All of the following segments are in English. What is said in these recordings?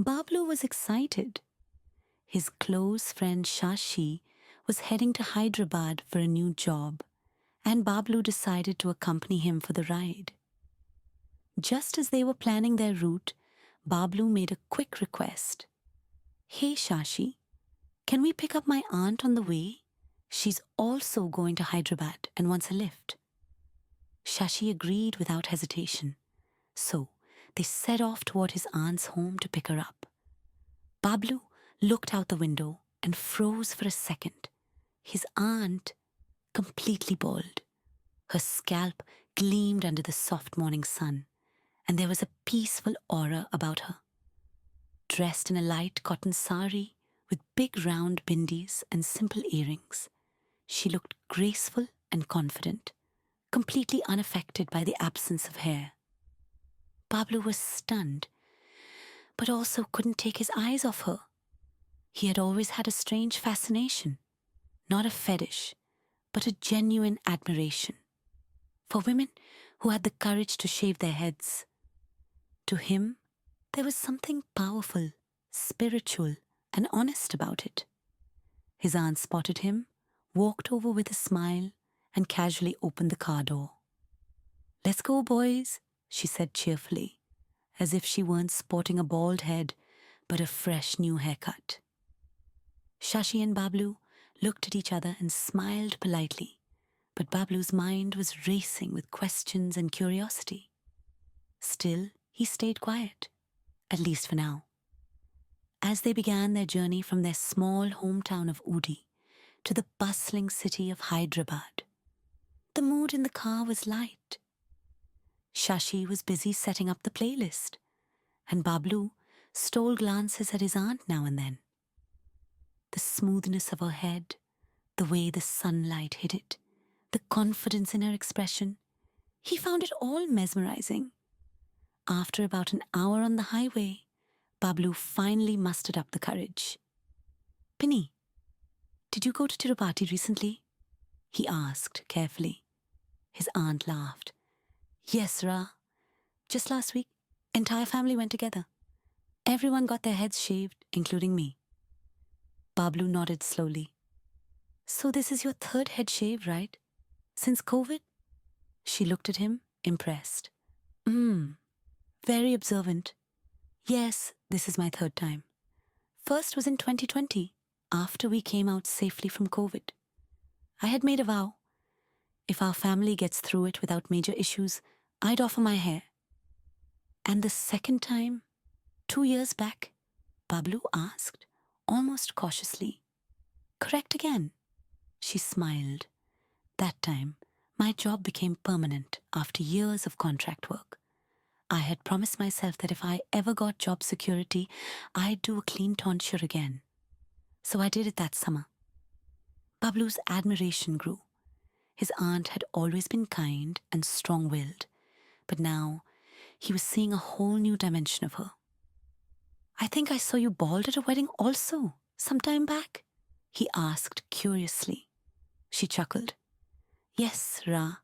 Bablu was excited. His close friend Shashi was heading to Hyderabad for a new job, and Bablu decided to accompany him for the ride. Just as they were planning their route, Bablu made a quick request. "Hey Shashi, can we pick up my aunt on the way? She's also going to Hyderabad and wants a lift." Shashi agreed without hesitation. So they set off toward his aunt's home to pick her up. Bablu looked out the window and froze for a second. His aunt, completely bald. Her scalp gleamed under the soft morning sun, and there was a peaceful aura about her. Dressed in a light cotton sari with big round bindis and simple earrings, she looked graceful and confident, completely unaffected by the absence of hair. Bablu was stunned, but also couldn't take his eyes off her. He had always had a strange fascination, not a fetish, but a genuine admiration for women who had the courage to shave their heads. To him, there was something powerful, spiritual, and honest about it. His aunt spotted him, walked over with a smile, and casually opened the car door. "Let's go, boys," she said cheerfully, as if she weren't sporting a bald head, but a fresh new haircut. Shashi and Bablu looked at each other and smiled politely, but Bablu's mind was racing with questions and curiosity. Still, he stayed quiet, at least for now. As they began their journey from their small hometown of Udi to the bustling city of Hyderabad, the mood in the car was light. Shashi was busy setting up the playlist, and Bablu stole glances at his aunt now and then. The smoothness of her head, the way the sunlight hit it, the confidence in her expression, he found it all mesmerizing. After about an hour on the highway, Bablu finally mustered up the courage. "Pinni, did you go to Tirupati recently?" he asked carefully. His aunt laughed. "Yes, Ra. Just last week, entire family went together. Everyone got their heads shaved, including me." Bablu nodded slowly. "So this is your third head shave, right? Since COVID?" She looked at him, impressed. Very observant. "Yes, this is my third time. First was in 2020, after we came out safely from COVID. I had made a vow. If our family gets through it without major issues, I'd offer my hair. And the second time, 2 years back?" Bablu asked, almost cautiously. "Correct again." She smiled. "That time, my job became permanent after years of contract work. I had promised myself that if I ever got job security, I'd do a clean tonsure again. So I did it that summer." Bablu's admiration grew. His aunt had always been kind and strong-willed, but now he was seeing a whole new dimension of her. "I think I saw you bald at a wedding also, some time back?" he asked curiously. She chuckled. "Yes, Ra.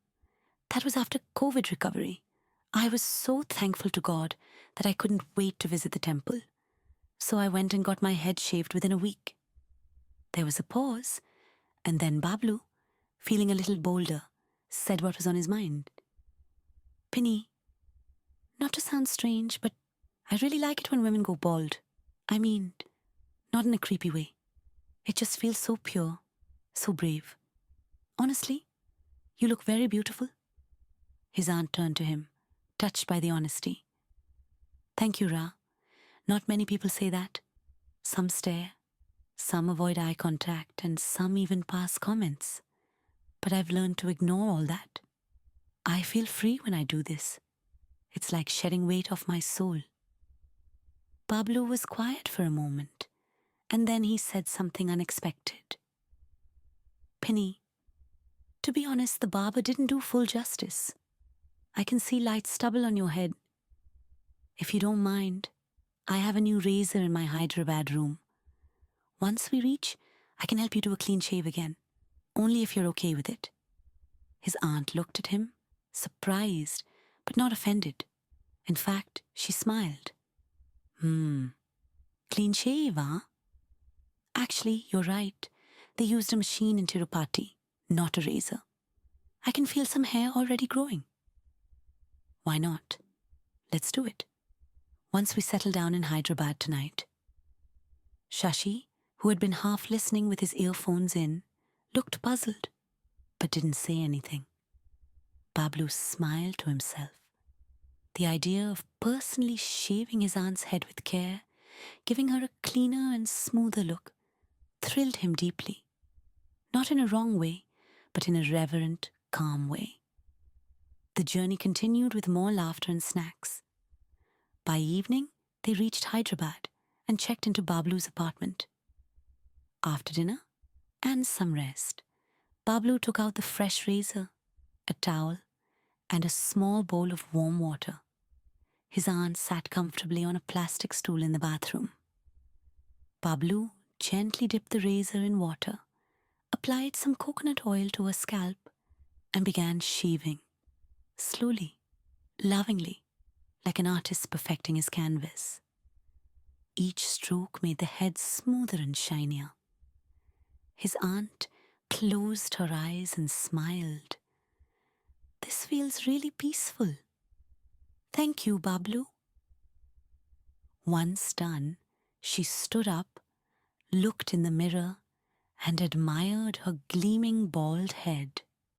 That was after COVID recovery. I was so thankful to God that I couldn't wait to visit the temple. So I went and got my head shaved within a week." There was a pause, and then Bablu, feeling a little bolder, said what was on his mind. "Pinni, not to sound strange, but I really like it when women go bald. I mean, not in a creepy way. It just feels so pure, so brave. Honestly, you look very beautiful." His aunt turned to him, touched by the honesty. "Thank you, Ra. Not many people say that. Some stare, some avoid eye contact, and some even pass comments. But I've learned to ignore all that. I feel free when I do this. It's like shedding weight off my soul." Bablu was quiet for a moment, and then he said something unexpected. "Pinni, to be honest, the barber didn't do full justice. I can see light stubble on your head. If you don't mind, I have a new razor in my Hyderabad room. Once we reach, I can help you do a clean shave again, only if you're okay with it." His aunt looked at him, surprised, but not offended. In fact, she smiled. Clean shave, huh? Actually, you're right. They used a machine in Tirupati, not a razor. I can feel some hair already growing. Why not? Let's do it. Once we settle down in Hyderabad tonight. Shashi, who had been half listening with his earphones in, looked puzzled, but didn't say anything. Bablu smiled to himself. The idea of personally shaving his aunt's head with care, giving her a cleaner and smoother look, thrilled him deeply. Not in a wrong way, but in a reverent, calm way. The journey continued with more laughter and snacks. By evening, they reached Hyderabad and checked into Bablu's apartment. After dinner and some rest, Bablu took out the fresh razor, a towel, and a small bowl of warm water. His aunt sat comfortably on a plastic stool in the bathroom. Bablu gently dipped the razor in water, applied some coconut oil to her scalp, and began shaving, slowly, lovingly, like an artist perfecting his canvas. Each stroke made the head smoother and shinier. His aunt closed her eyes and smiled. This feels really peaceful. Thank you, Bablu. Once done, she stood up, looked in the mirror, and admired her gleaming bald head.